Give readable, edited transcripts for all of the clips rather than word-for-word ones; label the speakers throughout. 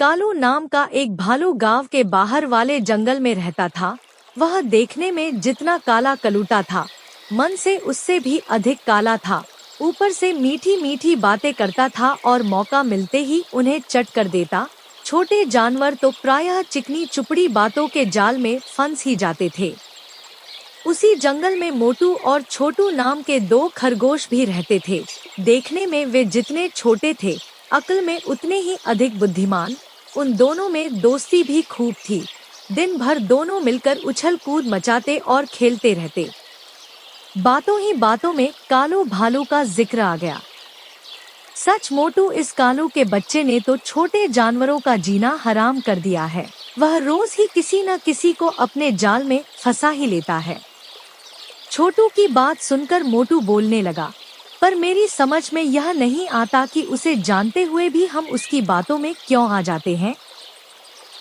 Speaker 1: कालू नाम का एक भालू गांव के बाहर वाले जंगल में रहता था। वह देखने में जितना काला कलूटा था, मन से उससे भी अधिक काला था। ऊपर से मीठी मीठी बातें करता था और मौका मिलते ही उन्हें चट कर देता। छोटे जानवर तो प्रायः चिकनी चुपड़ी बातों के जाल में फंस ही जाते थे। उसी जंगल में मोटू और छोटू नाम के दो खरगोश भी रहते थे। देखने में वे जितने छोटे थे, अक्ल में उतने ही अधिक बुद्धिमान। उन दोनों में दोस्ती भी खूब थी। दिन भर दोनों मिलकर उछल कूद मचाते और खेलते रहते। बातों ही बातों में कालू भालू का जिक्र आ गया। सच मोटू, इस कालू के बच्चे ने तो छोटे जानवरों का जीना हराम कर दिया है। वह रोज ही किसी न किसी को अपने जाल में फंसा ही लेता है। छोटू की बात सुनकर मोटू बोलने लगा, पर मेरी समझ में यह नहीं आता कि उसे जानते हुए भी हम उसकी बातों में क्यों आ जाते हैं।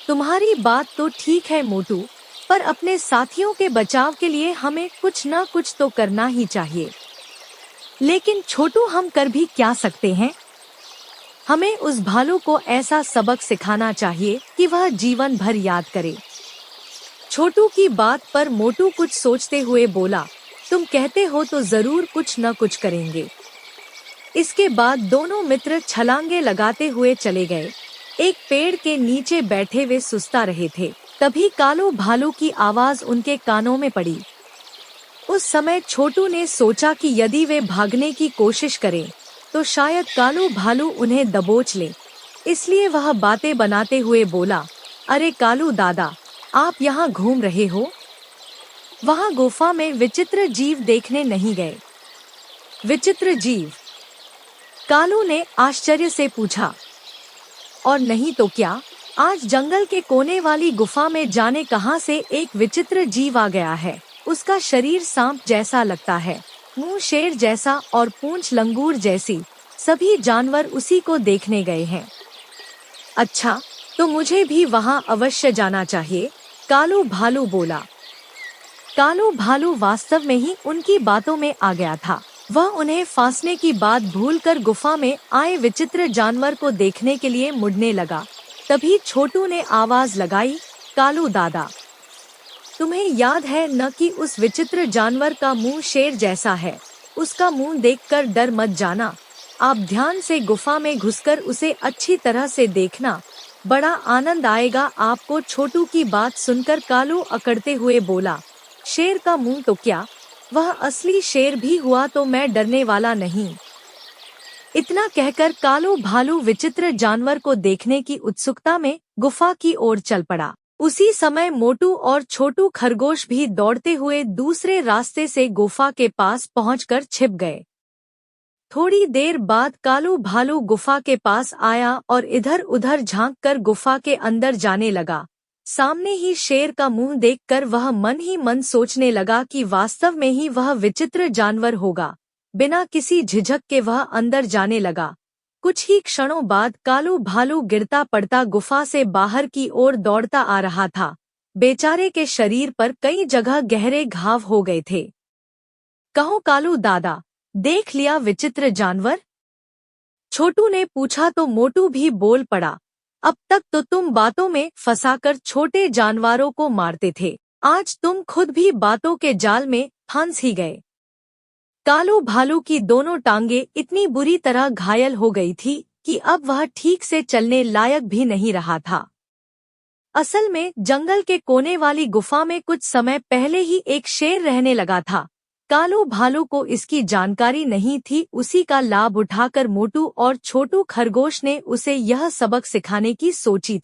Speaker 1: तुम्हारी बात तो ठीक है मोटू, पर अपने साथियों के बचाव के लिए हमें कुछ न कुछ तो करना ही चाहिए। लेकिन छोटू, हम कर भी क्या सकते हैं? हमें उस भालू को ऐसा सबक सिखाना चाहिए कि वह जीवन भर याद करे। छोटू की बात पर मोटू कुछ सोचते हुए बोला, तुम कहते हो तो जरूर कुछ न कुछ करेंगे। इसके बाद दोनों मित्र छलांगे लगाते हुए चले गए। एक पेड़ के नीचे बैठे वे सुस्ता रहे थे। तभी कालू भालू की आवाज उनके कानों में पड़ी। उस समय छोटू ने सोचा कि यदि वे भागने की कोशिश करें तो शायद कालू भालू उन्हें दबोच ले। इसलिए वह बातें बनाते हुए बोला, अरे कालू दादा, आप यहाँ घूम रहे हो? वहाँ गुफा में विचित्र जीव देखने नहीं गए? विचित्र जीव? कालू ने आश्चर्य से पूछा। और नहीं तो क्या, आज जंगल के कोने वाली गुफा में जाने कहां से एक विचित्र जीव आ गया है। उसका शरीर सांप जैसा लगता है, मुंह शेर जैसा और पूंछ लंगूर जैसी। सभी जानवर उसी को देखने गए हैं। अच्छा, तो मुझे भी वहां अवश्य जाना चाहिए, कालू भालू बोला। कालू भालू वास्तव में ही उनकी बातों में आ गया था। वह उन्हें फांसने की बात भूलकर गुफा में आए विचित्र जानवर को देखने के लिए मुड़ने लगा। तभी छोटू ने आवाज लगाई, कालू दादा, तुम्हें याद है न कि उस विचित्र जानवर का मुंह शेर जैसा है? उसका मुंह देखकर डर मत जाना। आप ध्यान से गुफा में घुसकर उसे अच्छी तरह से देखना, बड़ा आनंद आएगा आपको। छोटू की बात सुनकर कालू अकड़ते हुए बोला, शेर का मुंह तो क्या, वह असली शेर भी हुआ तो मैं डरने वाला नहीं। इतना कहकर कालू भालू विचित्र जानवर को देखने की उत्सुकता में गुफा की ओर चल पड़ा। उसी समय मोटू और छोटू खरगोश भी दौड़ते हुए दूसरे रास्ते से गुफा के पास पहुंचकर छिप गए। थोड़ी देर बाद कालू भालू गुफा के पास आया और इधर उधर झांककर गुफा के अंदर जाने लगा। सामने ही शेर का मुंह देखकर वह मन ही मन सोचने लगा कि वास्तव में ही वह विचित्र जानवर होगा। बिना किसी झिझक के वह अंदर जाने लगा। कुछ ही क्षणों बाद कालू भालू गिरता पड़ता गुफा से बाहर की ओर दौड़ता आ रहा था। बेचारे के शरीर पर कई जगह गहरे घाव हो गए थे। कहो कालू दादा, देख लिया विचित्र जानवर? छोटू ने पूछा तो मोटू भी बोल पड़ा, अब तक तो तुम बातों में फंसाकर छोटे जानवरों को मारते थे, आज तुम खुद भी बातों के जाल में फंस ही गए। कालू भालू की दोनों टांगे इतनी बुरी तरह घायल हो गई थी कि अब वह ठीक से चलने लायक भी नहीं रहा था। असल में जंगल के कोने वाली गुफा में कुछ समय पहले ही एक शेर रहने लगा था। कालू भालू को इसकी जानकारी नहीं थी। उसी का लाभ उठाकर मोटू और छोटू खरगोश ने उसे यह सबक सिखाने की सोची थी।